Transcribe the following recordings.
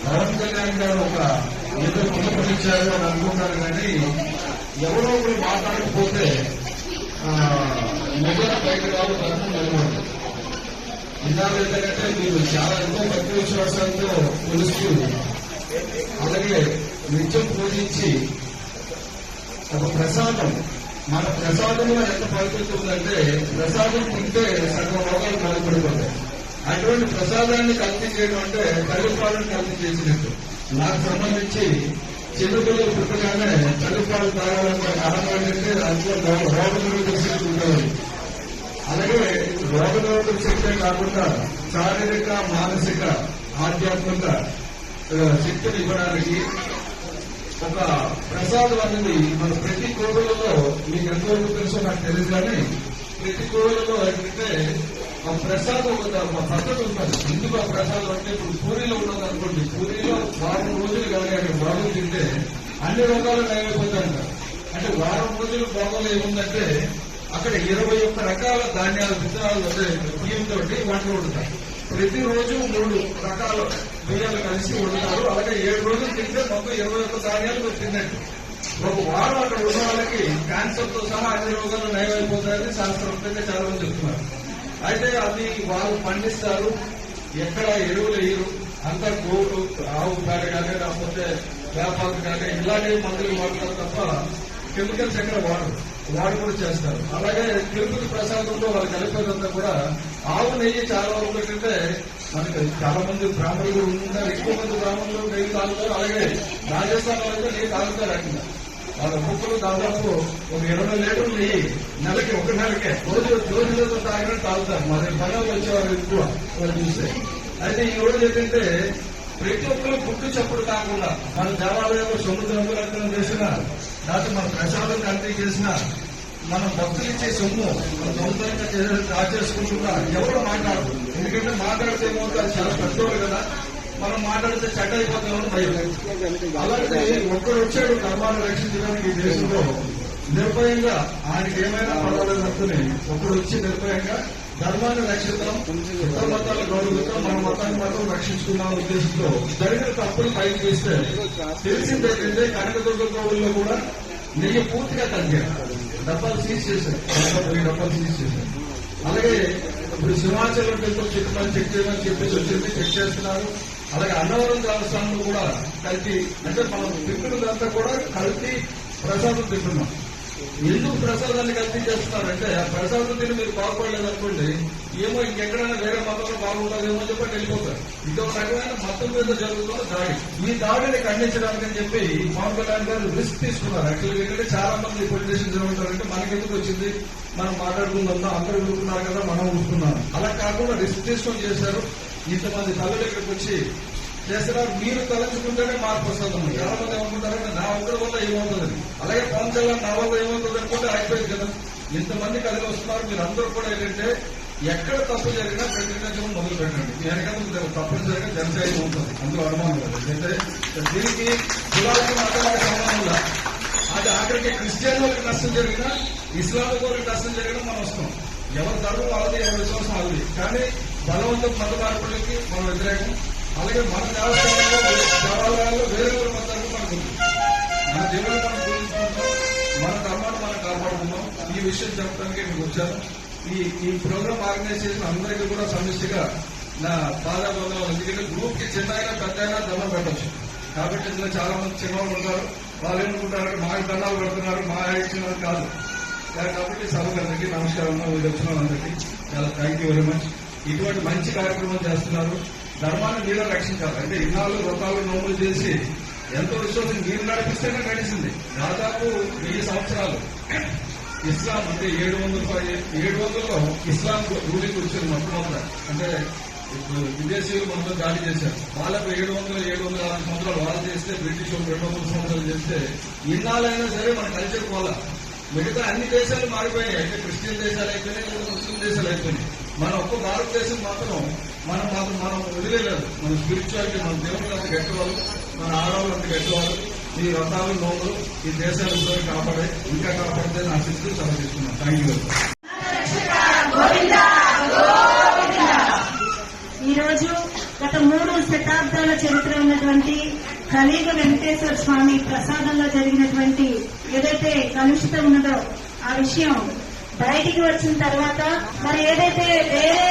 పవన్ కళ్యాణ్ గారు ఒక ఏదో పిలుపునిచ్చారు అని అనుకుంటారు, కానీ ఎవరో ఒకరు మాట్లాడకపోతే నిజంగా బయట కాదు ధర్మం నిలబడదు. నిజాలు ఏంటంటే మీరు చాలా ఎంతో భక్తి విశ్వాసాలతో కొలుస్తూ అలాగే నిత్యం పూజించి ఒక ప్రసాదం, మన ప్రసాదంలో ఎంత పవిత్రత ఉందంటే ప్రసాదం తింటే సగం రోగాలు కలగబడిపోతాయి. అటువంటి ప్రసాదాన్ని కల్తీ చేయడం అంటే తల్లిపాలను కల్తీ చేసినట్టు. నాకు సంబంధించి చిన్నపిల్లలు పుట్టగానే తల్లిపాలు తాగాలంటే కారణం ఏంటంటే అందులో రోగనిరోధక శక్తి ఉంటుంది. అలాగే రోగనిరోధక శక్తే కాకుండా శారీరక, మానసిక, ఆధ్యాత్మిక శక్తిని ఇవ్వడానికి ఒక ప్రసాదం అనేది మన ప్రతి కోవిలలో మీకు ఎంతవరకు తెలుసో నాకు తెలియదు, కానీ ప్రతి కోవిలలో ఏంటంటే ఆ ప్రసాదం ఒక పద్ధతి ఉంటుంది. ఎందుకు ఆ ప్రసాదం అంటే ఇప్పుడు పూరీలో ఉన్నది అనుకోండి, పూరీలో వారం రోజులు కానీ అక్కడ బాగులు తింటే అన్ని రోగాలు నయమైపోతాయంట. అంటే వారం రోజులు బాగోలు ఏముందంటే అక్కడ 21 రకాల ధాన్యాలు, విత్తనాలు బియ్యంతో వంటలు వండుతారు. ప్రతిరోజు 3 రకాల బియ్యాలు కలిసి వండుతారు. అలాగే 7 రోజులు తింటే మొత్తం 21 ధాన్యాలు మీరు తిన్నట్టు. ఒక వారం అక్కడ ఉన్న వాళ్ళకి క్యాన్సర్ తో సహా అన్ని రోగాలు నయమైపోతాయని శాస్త్రవేత్తగా చాలా మంది చెప్తున్నారు. అయితే అది వాళ్ళు పండిస్తారు, ఎక్కడ ఎరువులు వేయరు, అంతా గోవులు, ఆవు పేడ కానీ లేకపోతే వేపాకు కానీ ఇలాంటి మందులు వాడతారు తప్ప కెమికల్స్ ఎక్కడ వాడు కూడా చేస్తారు. అలాగే తిరుపతి ప్రసాదంలో వాళ్ళు కలిపేదంతా కూడా ఆవు నెయ్యి చాలా వరకు ఏంటంటే మనకి చాలా మంది బ్రాహ్మణులు ఉంటారు, ఎక్కువ మంది బ్రాహ్మణులు నెయ్యి తాగుతారు. అలాగే రాజస్థాన్ వాళ్ళు నెయ్యి తాగుతారు. అక్కడ వాళ్ళ కుక్కలు దాదాపు ఒక 20 లీటర్లు నెయ్యి నెలకి, ఒక నెలకే రోజులతో తాగుతారు. మరి పనులు వచ్చేవారు ఎక్కువ వాళ్ళు చూస్తే. అయితే ఈ రోజు ఏంటంటే ప్రతి ఒక్కరు గుట్టు చప్పుడు కాకుండా మన దేవాలయంలో సముద్రంలో రక్తం చేసిన, లేకపోతే మన ప్రసాదం కల్తీ చేసిన, మనం భక్తులు ఇచ్చే సొమ్ము మన సొంతంగా దాచేసుకుంటున్నా ఎవరు మాట్లాడదు. ఎందుకంటే మాట్లాడితే ఏమవుతుంది, చాలా పెద్దోళ్ళు కదా, మనం మాట్లాడితే చెడ్డ అయిపోతామని భయం. అలాగే ఒక్కడు వచ్చాడు ధర్మాన్ని రక్షించడానికి ఈ దేశంలో నిర్భయంగా, ఆయనకి ఏమైనా పర్వాలేదు అనుకుని ఒకడు వచ్చి నిర్భయంగా ధర్మాన్ని రక్షిద్దాం, ఇతర మతాలు గౌరవిద్దాం, మన మతాన్ని మాత్రం రక్షించుకున్నాం ఉద్దేశంతో జరిగిన తప్పులు పైకి తీస్తే తెలిసింది ఏంటంటే కనకదుర్గ కోవిల్లో కూడా నెయ్యి పూర్తిగా తగ్గారు. డబ్బాలు సీజ్ చేశారు, 3 డబ్బాలు సీజ్ చేశారు. అలాగే ఇప్పుడు సింహాచలం టెంపుల్ చెక్ చేయమని చెప్పేసి వచ్చింది, చెక్ చేస్తున్నారు. అలాగే అన్నవరం దేవస్థానంలో కూడా కల్తీ, అంటే మనం తింటున్నదంతా కూడా కల్తీ ప్రసాదం తింటున్నాం. ఎందుకు ప్రసాదాన్ని కల్తీ చేస్తున్నారంటే ఆ ప్రసాదం తిని మీరు బాగుపడలేదనుకోండి, ఏమో ఇంకెక్కడైనా వేరే మతంలో బాగుంటుందేమో అని చెప్పి వెళ్ళిపోతారు. ఇదో రకమైన మతం మీద జరుగుతున్న దాడి. ఈ దాడిని ఖండించడానికి అని చెప్పి పవన్ కళ్యాణ్ గారు రిస్క్ తీసుకున్నారు. యాక్చువల్గా ఏంటంటే చాలా మంది పొలిటీషియన్స్ ఏమంటారంటే మనకెందుకు వచ్చింది, మనం మాట్లాడుకుందాం, అందరూ ఊరుకున్నారు కదా మనం ఊరుకున్నాం. అలా కాకుండా రిస్క్ తీసుకొని చేశారు. ఇంతమంది తల్లులు ఇక్కడికి వచ్చి చేస్తున్నారు. మీరు తలంచుకుంటేనే మార్పు వస్తుంది. చాలా మంది ఏమనుకుంటారంటే నా ఒక్కడి వల్ల ఏమవుతుందని. అలాగే పవన్ కళ్యాణ్ నా వల్ల ఏమవుతుంది అనుకుంటే అయిపోయింది కదా. ఇంతమంది కదిలి వస్తున్నారు. మీరు అందరూ కూడా ఏంటంటే ఎక్కడ తప్పు జరిగినా ప్రతినిధించడం మొదలు పెట్టండి. వెనక తప్పనిసరిగా జనసేన ఉంటుంది, అందులో అనుమానం లేదు. అంటే దీనికి కులాలకు మతాలకు సంబంధం లేదు. అది ఆఖరికి క్రిస్టియన్లకు నష్టం జరిగినా, ఇస్లాంలకు నష్టం జరిగినా మనం వస్తాం. ఎవరి ధర్మం వాళ్ళది, ఎవరి విశ్వాసం వాళ్ళది. కానీ బలవంతం మత మార్పులకి మనం వ్యతిరేకం. అలాగే మన దేవాలయాల్లో వేరే మతాలకు మనకు ఉంది. మన దేవుడు మనం పూజించుకుంటాం, మన ధర్మాన్ని మనం కాపాడుకుంటాం. ఈ విషయం చెప్పడానికి నేను వచ్చాను. ఈ ప్రోగ్రామ్ ఆర్గనైజ్ చేసిన అందరికీ కూడా సమిష్టిగా నా పాదాబంధాలు. ఎందుకంటే గ్రూప్ కి చిన్న అయినా పెద్ద అయినా దండం పెట్టచ్చు. కాబట్టి ఇందులో చాలా మంది చిన్నవాళ్ళు ఉంటారు. వాళ్ళు ఏమనుకుంటారు, మాకు దండాలు పెడుతున్నారు, మా ఇచ్చినది కాదు. కాబట్టి సభలందరికీ నమస్కారం. వచ్చిన వాళ్ళందరికీ చాలా థ్యాంక్ యూ వెరీ మచ్. ఇటువంటి మంచి కార్యక్రమం చేస్తున్నారు. ధర్మాన్ని మీరే రక్షించాలి. అంటే ఇన్నాళ్ళు వ్రతాలు నోములు చేసి ఎంతో విశ్వాసం మీరు నడిపిస్తేనే నడిచింది. దాదాపు 1000 సంవత్సరాలు ఇస్లాం అంటే 700లో ఇస్లాం రూలింగ్ వచ్చింది మొట్టమొదట. అంటే విదేశీయులు మనతో దాడి చేశారు. వాళ్ళకు 750 సంవత్సరాలు వాళ్ళు చేస్తే, బ్రిటిష్ 200 సంవత్సరాలు చేస్తే, ఇన్నాళ్ళైనా సరే మన కల్చర్ పోలా. మిగతా అన్ని దేశాలు మారిపోయాయి. అంటే క్రిస్టియన్ దేశాలు అయిపోయినాయి, లేదా ముస్లిం దేశాలు అయిపోయినాయి. మన ఒక్క భారతదేశం మాత్రం మనం వదిలేదు. మన స్పిరిచువాలిటీ, మన దేవుడు అంత గట్టివాళ్ళు, మన ఆడవాళ్ళు అంత గట్టివాళ్ళు. ఈ వ్రతాలు నోములు ఈ దేశాలను కాపాడే, ఇంకా కాపాడితే నా శిస్తూ సమర్పిస్తున్నాను. Thank you. ఈరోజు గత 3 శతాబ్దాల చరిత్ర ఉన్నటువంటి కలియుగ వెంకటేశ్వర స్వామి ప్రసాదంలో జరిగినటువంటి ఏదైతే కలుషితం ఉన్నదో ఆ విషయం బయటికి వచ్చిన తర్వాత మరి ఏదైతే వేరే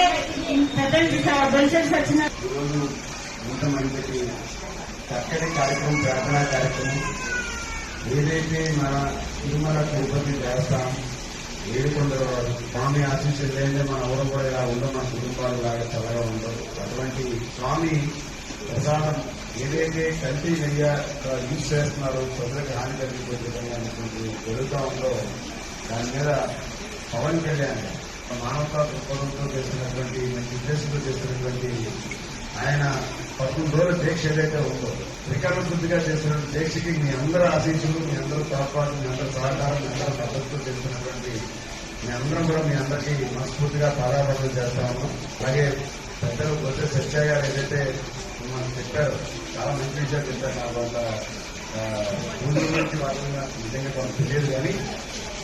బెల్సెస్ వచ్చిన ఈరోజు ఇంతమందికి చక్కటి కార్యక్రమం, ప్రార్థనా కార్యక్రమం ఏదైతే మన తిరుమల తిరుపతి దేవస్థానం ఏడుకొండల స్వామి ఆశీస్సులు లేదే మన ఊరు కూడా ఇలా ఉండవు, మన కుటుంబాలు లాగా చల్లగా ఉండవు. అటువంటి స్వామి ప్రసాదం ఏదైతే కల్తీ నెయ్య యూజ్ చేస్తున్నారో ప్రజలకు హాని కలిగే విధంగా జరుగుతూ ఉందో దాని మీద పవన్ కళ్యాణ్ మానవతా దృక్పథంతో చేస్తున్నటువంటి మంచి ఉద్దేశంతో చేస్తున్నటువంటి ఆయన 11 రోజుల దీక్ష ఏదైతే ఉందో త్రికరణ శుద్ధిగా చేస్తున్న దీక్షకి మీ అందరూ ఆశీస్సులు, మీ అందరూ తోడ్పాటు, మీ అందరూ సహకారం, మీ అందరూ మద్దతు చేస్తున్నటువంటి మీ అందరం కూడా మీ అందరికీ మనస్ఫూర్తిగా పాదాపడలు చేస్తాము. అలాగే పెద్దలు వచ్చే సత్య గారు ఏదైతే మనం చెప్పారు, చాలా మంచి విషయాలు చెప్పారు. నాకు అంత ముందు నుంచి వాళ్ళ నిజంగా కొంత తెలియదు కానీ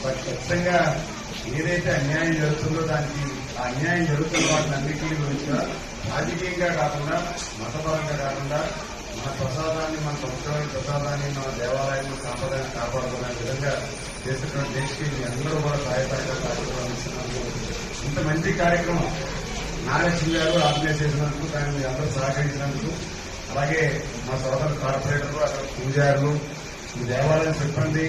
బట్ ఖచ్చితంగా ఏదైతే అన్యాయం జరుగుతుందో దానికి ఆ అన్యాయం జరుగుతున్న వాటిని అన్నింటినీ గురించి రాజకీయంగా కాకుండా, మతపరంగా కాకుండా మన ప్రసాదాన్ని, మన సంస్కృతి ప్రసాదాన్ని, మన దేవాలయాన్ని, సాంప్రదాయాన్ని కాపాడుకునే విధంగా చేస్తున్న దేశకి మీ అందరూ కూడా సహాయపడగా కార్యక్రమం ఇస్తున్నందుకు, ఇంత మంచి కార్యక్రమం నాగలక్ష్మి గారు ఆర్గనైజ్ చేసినందుకు, దాన్ని మీ అందరూ సహకరించినందుకు, అలాగే మా సోదరు కార్పొరేటర్లు, అక్కడ పూజారులు, ఈ దేవాలయం సిబ్బంది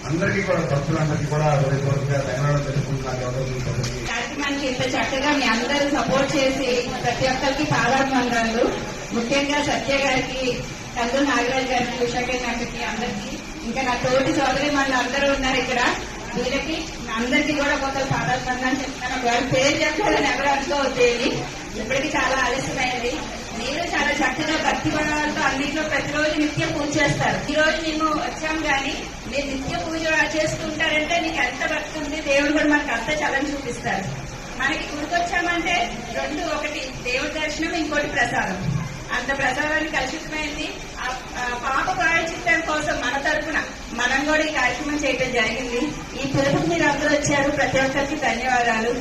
అందరికీ కూడా, భక్తులందరికీ కూడా హృదయపూర్వకంగా ధన్యవాదాలు తెలుపుకుంటున్నాను. కార్యక్రమానికి ఇంత చక్కగా మీ అందరూ సపోర్ట్ చేసి ప్రతి ఒక్కరికి పాదాభివందనాలు. ముఖ్యంగా సత్య గారికి, కందు నాగరాజు గారికి, ఉషాకి, నాకకి, అందరికీ, ఇంకా నా తోటి సోదరి మన అందరూ ఉన్నారు ఇక్కడ, వీళ్ళకి అందరికీ కూడా కొంత పాదాభివందనాలు చెప్తాను. ఒకవేళ పేరు చెప్పాలని ఎవరు అనుకోవద్దేది, ఇప్పటికీ చాలా ఆలస్యమైంది. మీరు చాలా చక్కగా భక్తి పడాలతో అన్నింటిలో ప్రతిరోజు నిత్య పూజ చేస్తారు. ఈ రోజు మేము వచ్చాం కానీ మీరు నిత్య పూజ చేసుకుంటారంటే మీకు ఎంత భక్తి ఉంది, దేవుడు కూడా మనకు అంత చలని చూపిస్తారు. మనకి గుర్తొచ్చామంటే రెండు, ఒకటి దేవుడి దర్శనం, ఇంకోటి ప్రసాదం. అంత ప్రసాదాన్ని కలుషితమైంది. పాప ప్రాయశ్చిత్తం కోసం మన తరఫున మనం కూడా ఈ కార్యక్రమం చేయడం జరిగింది. ఈ పిలుపుకి మీరు అందరూ వచ్చారు, ప్రతి ఒక్కరికి ధన్యవాదాలు.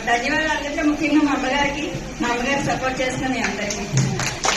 ధన్యవాదాలు అంటే ముఖ్యంగా మా అమ్మగారికి, మా అమ్మగారికి సపోర్ట్ చేస్తున్న మీ అందరికీ.